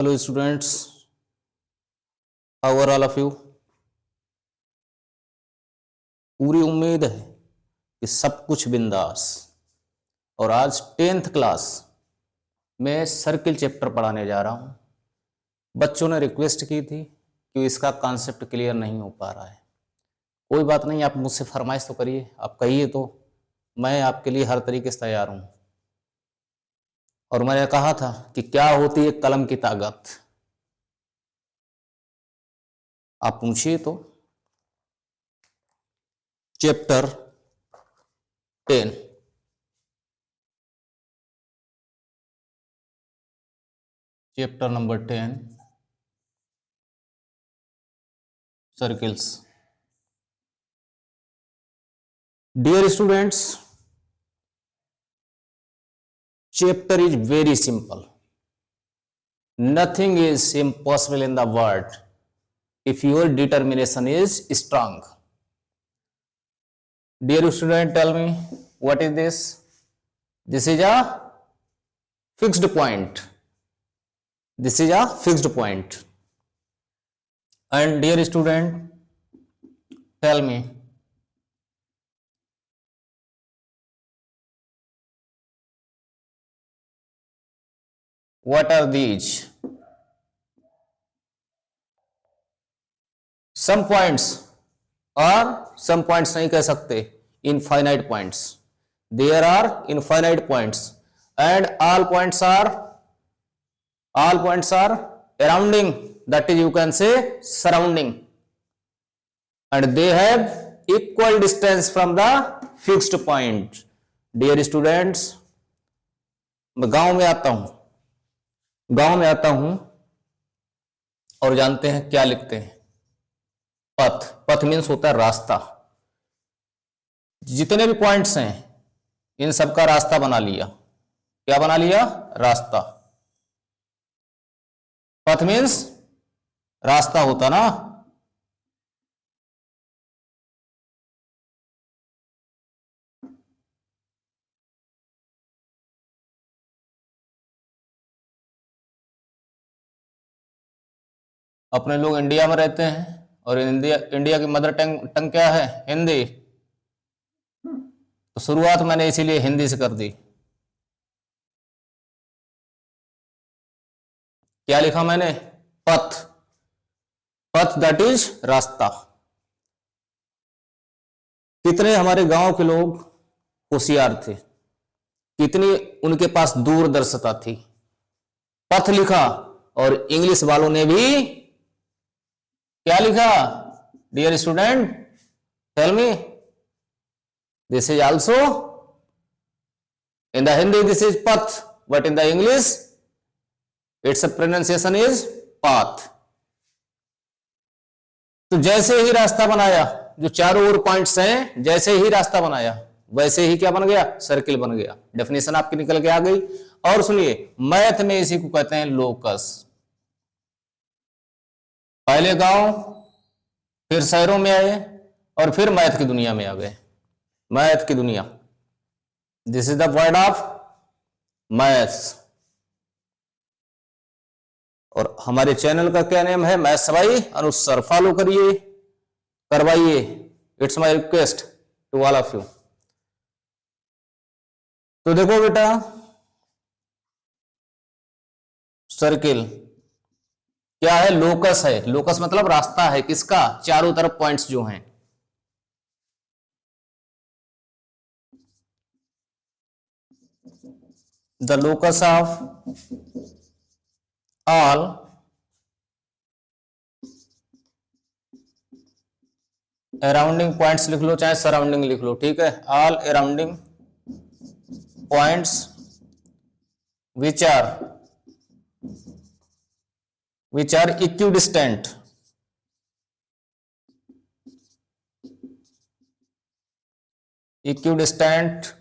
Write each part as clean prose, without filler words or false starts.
Hello students, how are all of you? पूरी उम्मीद है कि सब कुछ बिंदास। और आज 10th क्लास में सर्किल चैप्टर पढ़ाने जा रहा हूं। बच्चों ने रिक्वेस्ट की थी कि इसका कॉन्सेप्ट क्लियर नहीं हो पा रहा है। कोई बात नहीं, आप मुझसे फरमाइश तो करिए, आप कहिए तो मैं आपके लिए हर तरीके से तैयार हूं। और मैंने कहा था कि क्या होती है कलम की ताकत, आप पूछिए तो। Chapter 10 chapter number 10 circles. Dear students, chapter is very simple. Nothing is impossible in the world if your determination is strong. Dear student, tell me, what is this? This is a fixed point. This is a fixed point. And dear student, tell me, what are these? Some points, or some points नहीं कह सकते, infinite points. There are infinite points, and all points are surrounding, that is you can say surrounding, and they have equal distance from the fixed point. Dear students, मैं गांव में आता हूं और जानते हैं क्या लिखते हैं? पथ मीन्स होता है रास्ता। जितने भी पॉइंट्स हैं इन सबका रास्ता बना लिया। क्या बना लिया? रास्ता। पथ मीन्स रास्ता होता ना। अपने लोग इंडिया में रहते हैं और इंडिया की मदर टंग क्या है? हिंदी। तो शुरुआत मैंने इसीलिए हिंदी से कर दी। क्या लिखा मैंने? पथ दैट इज रास्ता। कितने हमारे गांव के लोग होशियार थे, कितनी उनके पास दूरदर्शिता थी। पथ लिखा और इंग्लिश वालों ने भी क्या लिखा? Dear student, tell me, this is also in the Hindi this is path, but in the English its pronunciation is path. तो जैसे ही रास्ता बनाया, जो चारों ओर पॉइंट्स हैं, जैसे ही रास्ता बनाया वैसे ही क्या बन गया? सर्किल बन गया। डेफिनेशन आपकी निकल के आ गई। और सुनिए, मैथ में इसी को कहते हैं लोकस। पहले गांव, फिर शहरों में आए और फिर मैथ की दुनिया में आ गए। मैथ की दुनिया, this is the word of maths. और हमारे चैनल का क्या नेम है? Maths by Anuj. फॉलो करिए, करवाइए, it's my request to all of you. तो देखो बेटा, सर्किल क्या है? लोकस है। लोकस मतलब रास्ता है। किसका? चारों तरफ पॉइंट्स जो हैं। The locus of all अराउंडिंग points लिख लो, चाहे सराउंडिंग लिख लो, ठीक है। All अराउंडिंग points which are equidistant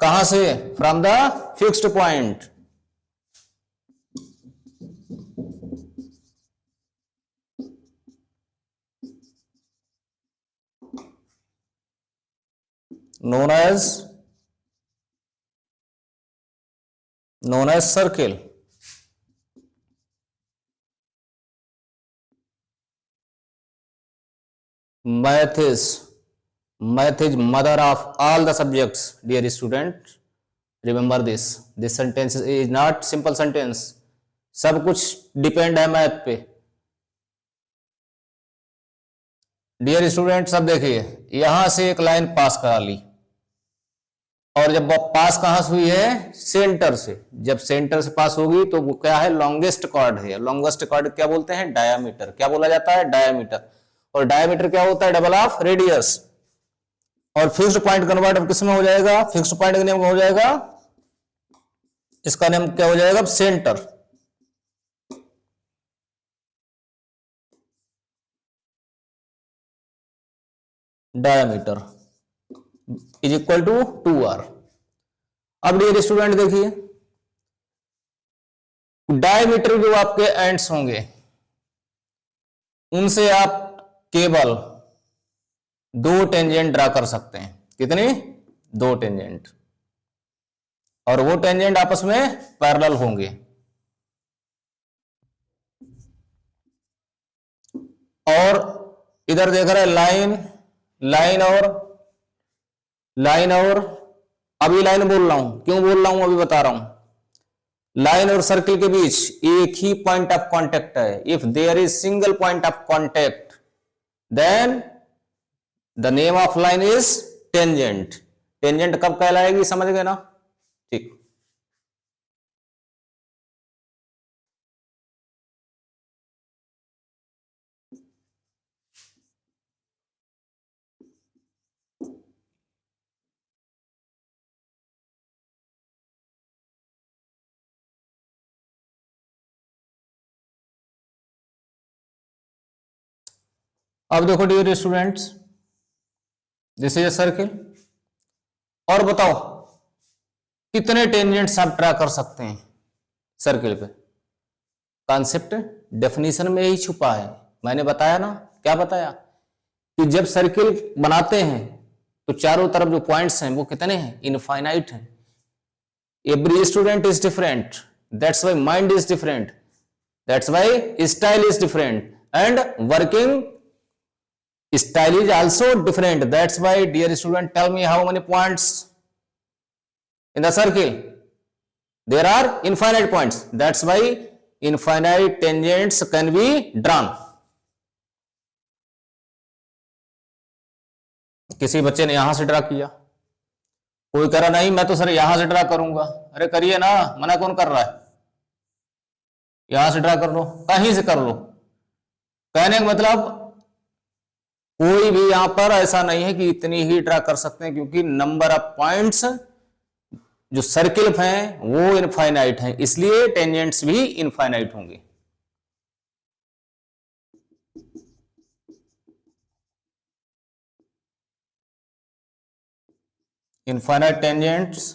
कहां से? From the fixed point. known as circle। Math is mother of all the subjects, dear student. Remember this. This sentence is not simple sentence. सब कुछ depend है math पे. Dear student, सब देखिए, यहां से एक लाइन पास करा ली, और जब पास कहां से हुई है? सेंटर से. जब सेंटर से पास होगी तो वो क्या है? लॉन्गेस्ट कॉर्ड है. लॉन्गेस्ट कॉर्ड क्या बोलते हैं? डायामीटर. क्या बोला जाता है? डायामीटर. और डायामीटर क्या होता है? Double of radius. और फिक्स्ड पॉइंट कन्वर्ट अब किस में हो जाएगा? फिक्स्ड पॉइंट का नेम हो जाएगा, इसका नेम क्या हो जाएगा? Centre. Diameter is equal to 2r. अब डियर स्टूडेंट देखिए, डायमीटर जो आपके एंड्स होंगे उनसे आप केवल 2 टेंजेंट ड्रा कर सकते हैं. कितनी? 2 टेंजेंट. और वो टेंजेंट आपस में पैरेलल होंगे. और इधर देख रहे हैं लाइन, लाइन और अभी लाइन बोल रहा हूं, क्यों बोल रहा हूं अभी बता रहा हूं. लाइन और सर्किल के बीच एक ही पॉइंट ऑफ कांटेक्ट है. If there is single point of contact, then the name of line is tangent. Tangent कब कहलाएगी? समझ गए ना? ठीक. अब देखो dear students, this is a circle. और बताओ कितने टेंजेंट्स आप ड्रा कर सकते हैं सर्किल पे? कॉन्सेप्ट डेफिनेशन में ही छुपा है. मैंने बताया ना. क्या बताया? कि जब सर्किल बनाते हैं तो चारों तरफ जो पॉइंट्स हैं वो कितने हैं? इनफाइनाइट हैं. Every student is different, that's why mind is different, that's why style is different, and working style is also different. That's why, dear student, tell me how many points in the circle? There are infinite points. That's why infinite tangents can be drawn. किसी बच्चे ने यहां से draw किया, कोई कह रहा नहीं मैं तो सर यहां से ड्रा करूंगा. अरे करिए ना, मना कौन कर रहा है? यहां से ड्रा कर लो, कहीं से कर लो. कहने का मतलब कोई भी यहां पर ऐसा नहीं है कि इतनी ही ड्रा कर सकते हैं, क्योंकि नंबर ऑफ पॉइंट्स जो सर्किल हैं वो इनफाइनाइट हैं, इसलिए टेंजेंट्स भी इनफाइनाइट होंगे. Infinite tangents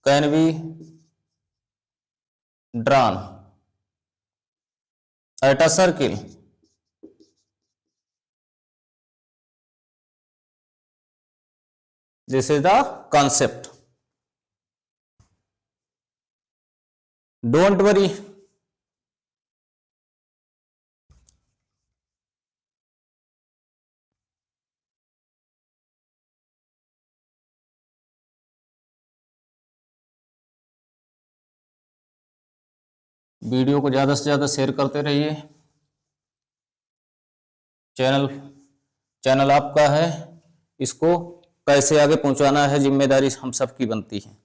can be drawn at a circle. This is the concept. Don't worry. Video को ज़्यादा से ज़्यादा शेयर करते रहिए. चैनल आपका है, इसको कैसे आगे पहुंचाना है जिम्मेदारी हम सबकी बनती है.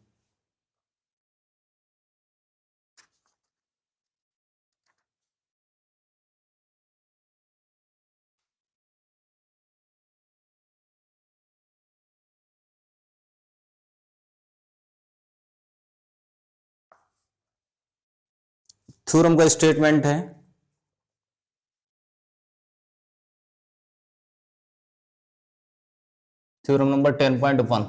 थ्योरम का स्टेटमेंट है. Theorem number 10.1.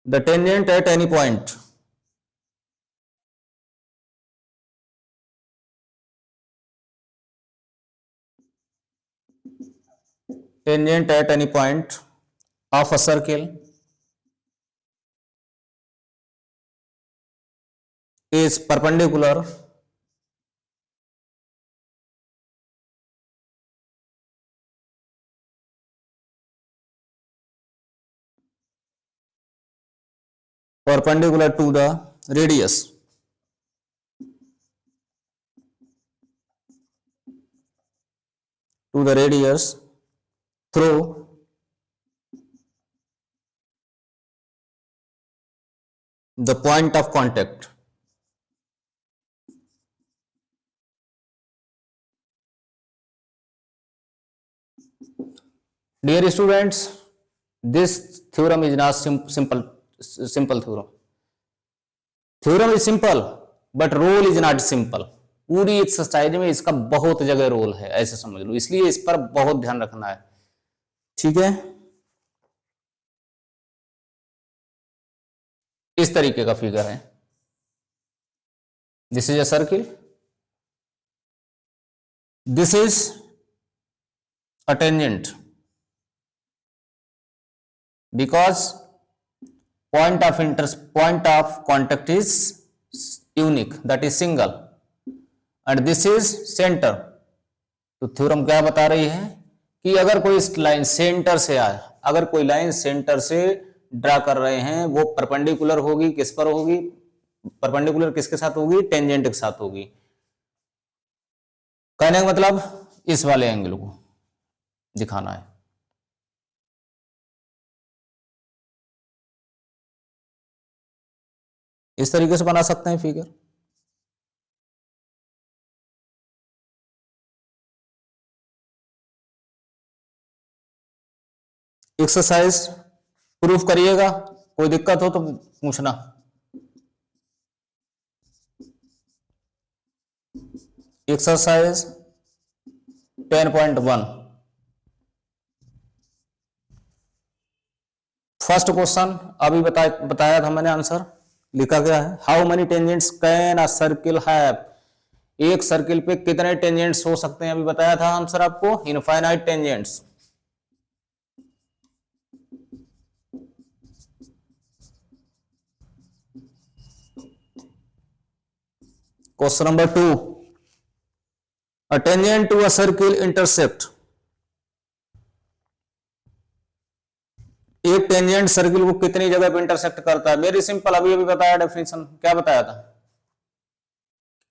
The tangent at any point of a circle is perpendicular perpendicular to the radius through the point of contact. Dear students, this theorem is not simple theorem. Theorem is simple, but rule is not simple. पूरी exercise में इसका बहुत जगह role है, ऐसे समझ लो, इसलिए इस पर बहुत ध्यान रखना है, ठीक है। इस तरीके का फिगर है, this is a circle, this is a tangent, because point of contact is unique, that is single, and this is center. तो थ्योरम क्या बता रही है कि अगर कोई लाइन सेंटर से आए, अगर कोई लाइन सेंटर से ड्रा कर रहे हैं, वो परपेंडिकुलर होगी, किस पर होगी, परपेंडिकुलर किसके साथ होगी, टेंजेंट के साथ होगी। कहने का मतलब इस वाले एंगल को दिखाना है। इस तरीके से बना सकते हैं फिगर। एक्सरसाइज प्रूफ करिएगा, कोई दिक्कत हो तो पूछना। एक्सरसाइज 10.1 फर्स्ट क्वेश्चन अभी बताया था मैंने, आंसर लिखा गया है। How many tangents can a circle have, एक सर्किल पे कितने टेंजेंट्स हो सकते हैं, अभी बताया था आंसर आपको, infinite tangents. Question number 2, a tangent to a circle intersect, एक टेंजेंट सर्किल को कितनी जगह पे इंटरसेक्ट करता है, वेरी सिंपल, अभी बताया डेफिनेशन, क्या बताया था,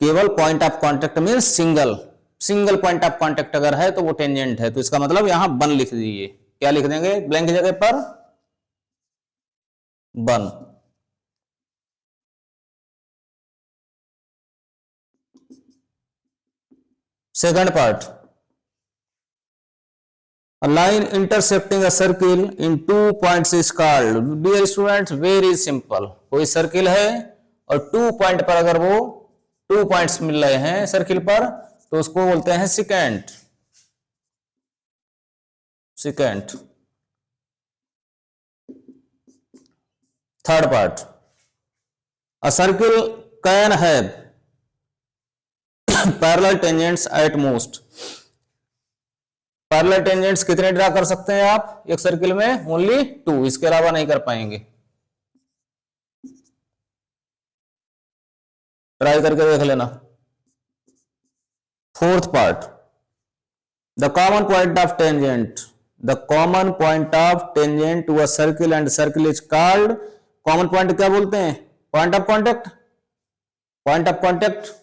केवल point of contact means single point of contact अगर है तो वो टेंजेंट है। तो इसका मतलब यहां वन लिख दीजिए, क्या लिख देंगे, ब्लैंक जगह पर one. Second part, a line intersecting a circle in 2 points is called, dear students very simple, कोई सर्किल है और 2 पॉइंट पर अगर वो 2 पॉइंट्स मिल रहे हैं सर्किल पर तो उसको बोलते हैं secant. Third part, a circle can have parallel tangents at most, parallel tangents कितने ड्रा कर सकते हैं आप एक सर्किल में, ओनली 2, इसके अलावा नहीं कर पाएंगे, ट्राई करके देख लेना। Fourth part, the common point of tangent to a circle and circle is called, common point क्या बोलते हैं, point of contact, point of contact.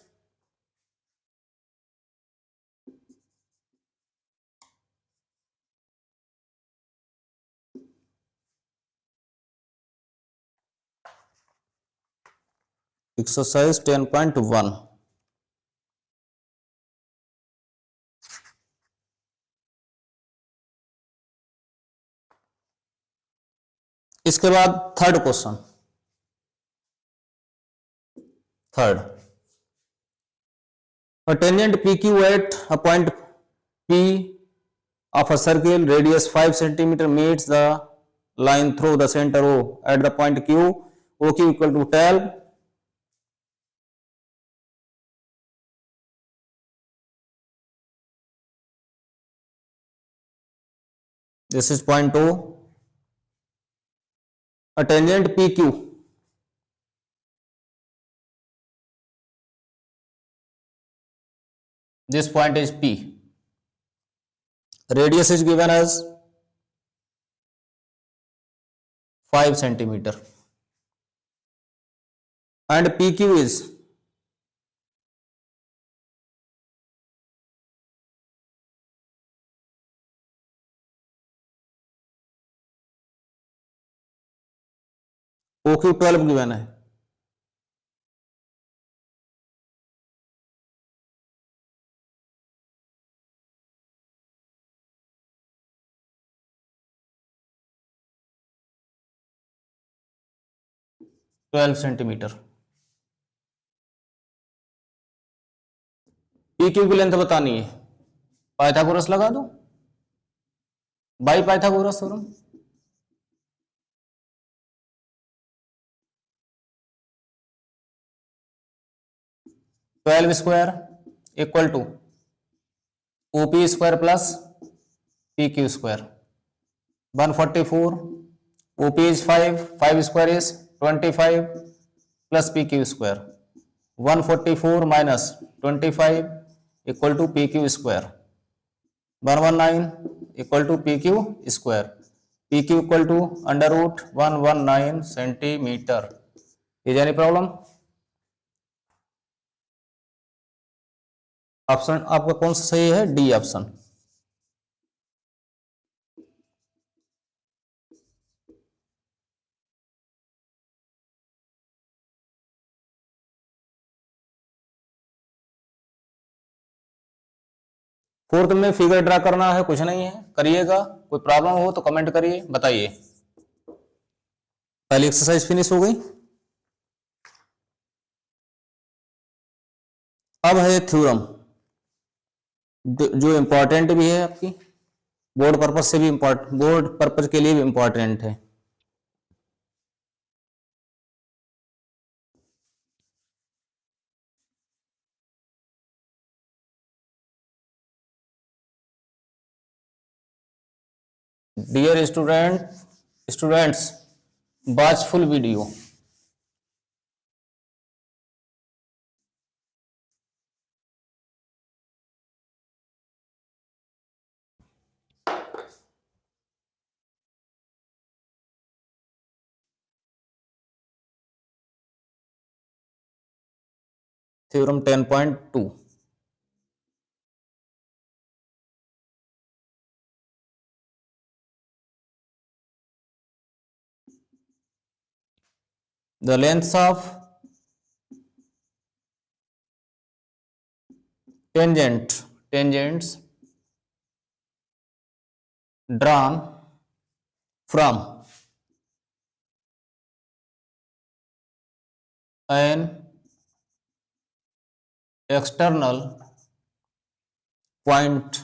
Exercise 10.1, इसके बाद third question, third, a tangent PQ at a point P of a circle radius 5 cm meets the line through the center O at the point Q, OQ equal to 12, this is point O, a tangent PQ, this point is P, radius is given as 5 centimeter, and PQ is OQ 12 given है, twelve centimetre. PQ की length बतानी है, Pythagoras लगा दो, by Pythagoras theorem. Twelve square equal to OP square plus PQ square, 144, OP is 5, 5 square is 25 plus PQ square, 144 minus 25 equal to PQ square, 119 equal to PQ square, PQ equal to under root 119 centimeter. Is any problem? Option आपका कौन सा सही है? D option. Fourth में figure draw करना है, कुछ नहीं है, करिएगा। कोई प्रॉब्लम हो तो कमेंट करिए, बताइए। पहली एक्सरसाइज फिनिश हो गई। अब है थ्योरम, जो इंपॉर्टेंट भी है, आपकी बोर्ड पर्पज से भी बोर्ड पर्पज के लिए भी इंपॉर्टेंट है। Dear students, watch full video. Theorem 10.2, the lengths of tangents drawn from an external point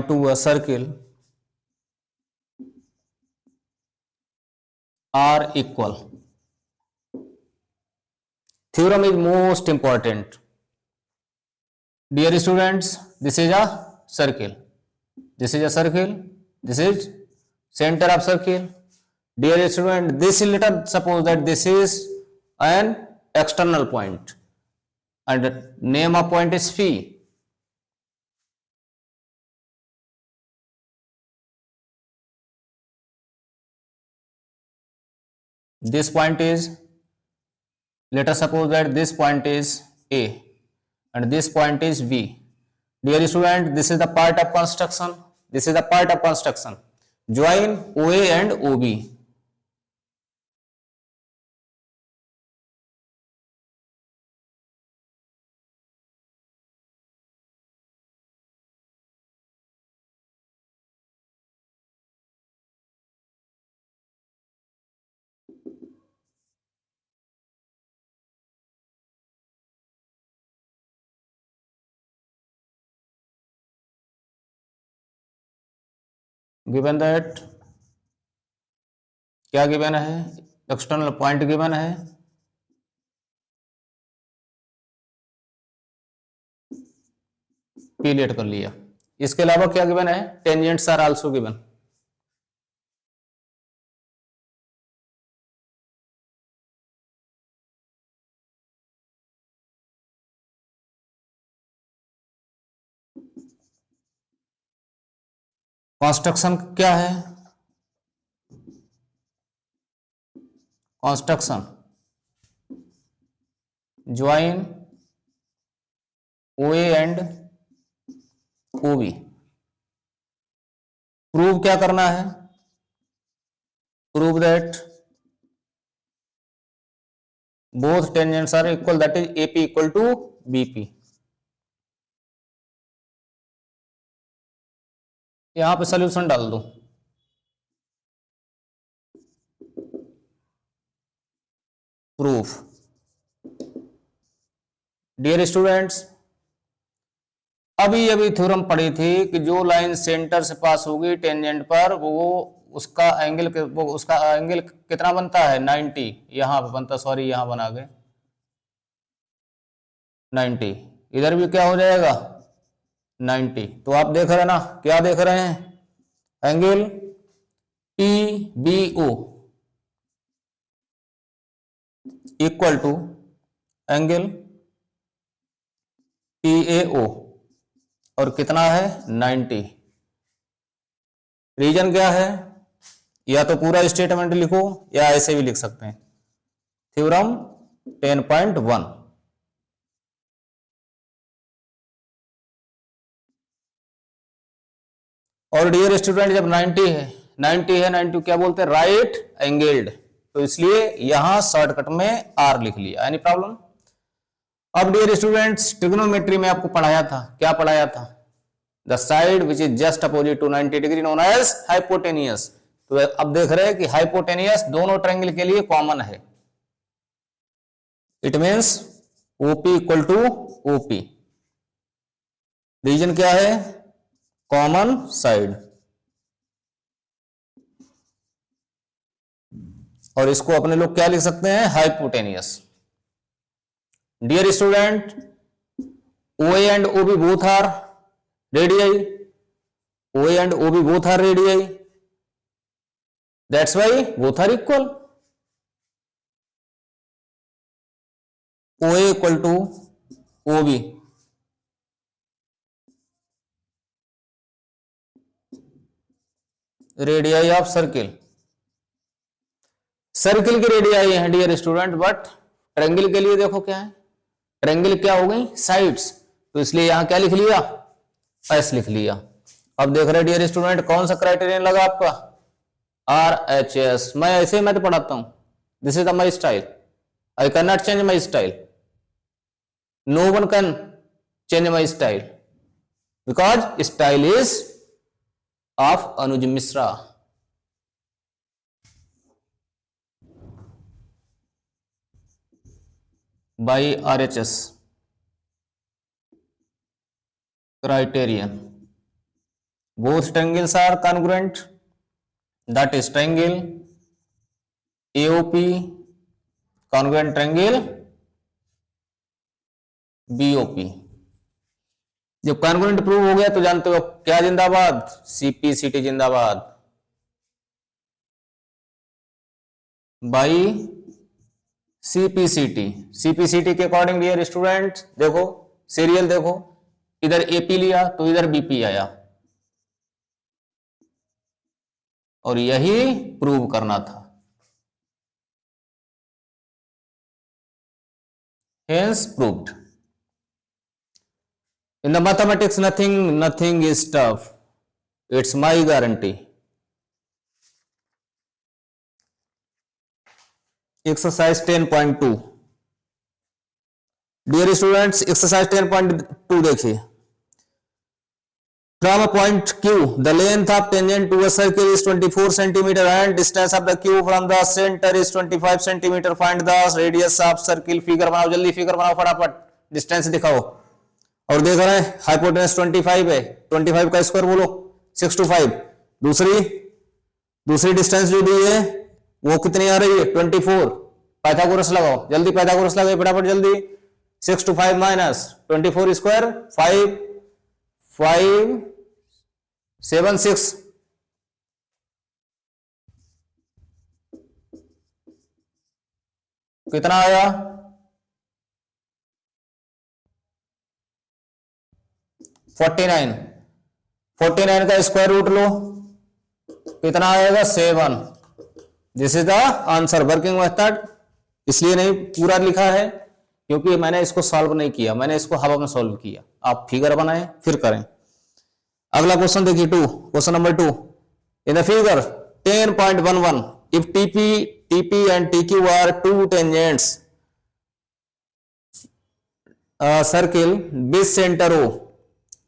to a circle are equal. Theorem is most important. Dear students, this is a circle. This is a circle. This is center of circle. Dear student, this is, let us suppose that this is an external point and name of point is phi. This point is, let us suppose that this point is A and this point is B. Dear student, this is the part of construction. This is the part of construction. Join OA and OB. Given that, क्या given है? External point given है, P let कर लिया। इसके अलावा क्या given है? Tangents are also given. Construction क्या है? Construction join OA and OB। Prove क्या करना है? Prove that both tangents are equal, that is AP equal to BP। यहां पे सोल्यूशन डाल दो। प्रूफ। डियर स्टूडेंट्स, अभी अभी थ्योरम पढ़ी थी कि जो लाइन सेंटर से पास होगी टेंजेंट पर, वो उसका एंगल कितना बनता है? 90। यहां पे बनता, सॉरी यहां बना गए 90। इधर भी क्या हो जाएगा? 90। तो आप देख रहे हैं ना, क्या देख रहे हैं? Angle PBO equal to angle PAO, और कितना है? 90। रीजन क्या है? या तो पूरा स्टेटमेंट लिखो या ऐसे भी लिख सकते हैं। थ्योरम 10.1। और डियर स्टूडेंट, जब 90 है 90 क्या बोलते हैं? Right angled. तो इसलिए यहां शॉर्टकट में R लिख लिया। Any problem? अब डियर स्टूडेंट्स, ट्रिग्नोमेट्री में आपको पढ़ाया था, क्या पढ़ाया था? The side which is just opposite to 90 degree known as hypotenuse. तो अब देख रहे हैं कि हाइपोटेनियस दोनों ट्रायंगल के लिए कॉमन है। It means OP equal to OP। Reason क्या है? Common side. और इसको अपने लोग क्या लिख सकते हैं? Hypotenuse. Dear student, OA and OB both are radii. OA and OB both are radii. That's why both are equal. OA equal to OB. Radii of circle. Circle की रेडियाई है डियर स्टूडेंट, बट ट्रायंगल के लिए देखो क्या है? Triangle क्या हो गई? साइड्स। तो इसलिए यहां क्या लिख लिया? S लिख लिया। अब देख रहे डियर स्टूडेंट, कौन सा क्राइटेरियन लगा आपका? RHS। मैं ऐसे ही मैं तो पढ़ाता हूं। This is my style. I can not change my style. No one can change my style, because style is of Anuj Mishra. by RHS criterion. Both triangles are congruent, that is triangle AOP congruent triangle BOP। जब congruent prove हो गया तो जानते हो क्या जिंदाबाद? CPCT जिंदाबाद। By CPCT के अकॉर्डिंग डियर स्टूडेंट, देखो सीरियल देखो, इधर AP लिया तो इधर BP आया, और यही प्रूव करना था। Hence proved. In the mathematics, nothing is tough. It's my guarantee. Exercise 10.2. Dear students, exercise 10.2 देखिए। From a point Q, the length of tangent to a circle is 24 centimeter and distance of the Q from the center is 25 centimeter. Find the radius of circle. Figure बनाओ, जल्दी figure बनाओ फटाफट, distance दिखाओ। और देख रहे हैं hypotenuse 25 है, 25 का स्क्वायर बोलो 625। दूसरी डिस्टेंस जो दी है वो कितनी आ रही है? 24। पाइथागोरस लगाओ, जल्दी पाइथागोरस लगाओ फटाफट जल्दी। 625 माइनस 24 स्क्वायर 576 कितना आया? 49 का स्क्वायर रूट लो, कितना आएगा? 7। This is the answer working method. इसलिए नहीं पूरा लिखा है क्योंकि मैंने इसको सॉल्व नहीं किया, मैंने इसको हवा में सॉल्व किया। आप फिगर बनाएं फिर करें। अगला क्वेश्चन देखिए, question number 2। In the figure 10.11 if TP and TQ are two tangents circle with center O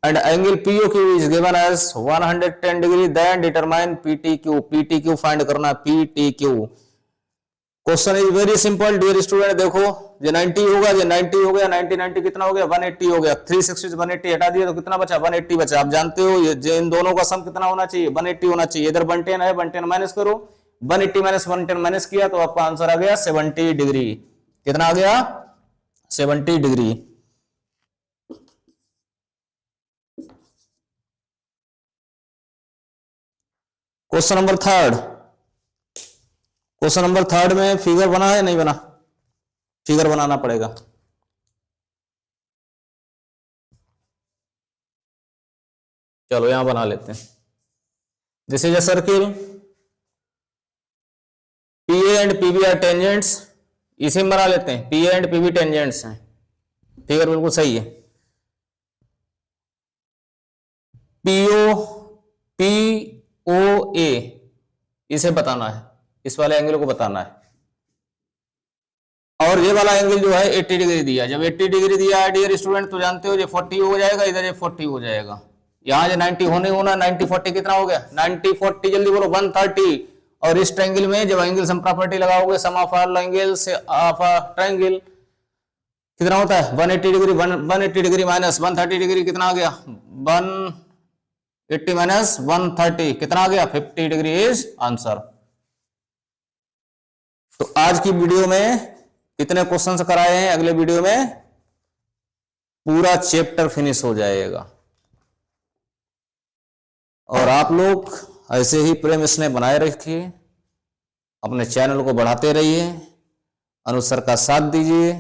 and angle POQ is given as 110 degree, then determine PTQ। PTQ find करना, PTQ। Question is very simple dear student. देखो ये 90 होगा, ये 90 हो गया, 90 कितना हो गया, 180 हो गया। 360 से 180 हटा दिया तो कितना बचा, 180 बचा। आप जानते हो ये इन दोनों का सम कितना होना चाहिए, 180 होना चाहिए। इधर 110 है, 110 माइनस करो, 180 माइनस 110 माइनस किया तो आपका आंसर आ गया 70 डिग्री। कितना आ गया, 70 degree. Question number 3। Question number 3 में फिगर बना है नहीं बना, फिगर बनाना पड़ेगा। चलो यहां बना लेते हैं। This is a circle, PA and PB are tangents. इसे में बना लेते हैं, PA एंड PB टेंजेंट्स हैं। फिगर बिल्कुल सही है। POA इसे बताना है, इस वाले एंगल को बताना है। और ये वाला एंगल जो है 80 डिग्री दिया। जब 80 डिग्री दिया है डियर स्टूडेंट तो जानते हो ये 40 हो जाएगा, इधर ये 40 हो जाएगा। यहाँ जो 90 होने होना, 90 40 कितना हो गया, 90 40 जल्दी बोलो 130। और इस ट्रायंगल में जब एंगल सम प्रॉपर्टी लगाओगे, sum of all angles of a triangle कितना होता है 180 डिग्री। 180 डिग्री माइनस 130 डिग्री कितना आ गया, 180 माइनस 130 कितना आ गया, 50 डिग्री इज आंसर। तो आज की वीडियो में कितने क्वेश्चंस कराए हैं, अगले वीडियो में पूरा चैप्टर फिनिश हो जाएगा। और आप लोग ऐसे ही प्रेम स्नेह बनाए रखिए, अपने चैनल को बढ़ाते रहिए, अनुज सर का साथ दीजिए।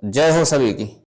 जय हो सभी की।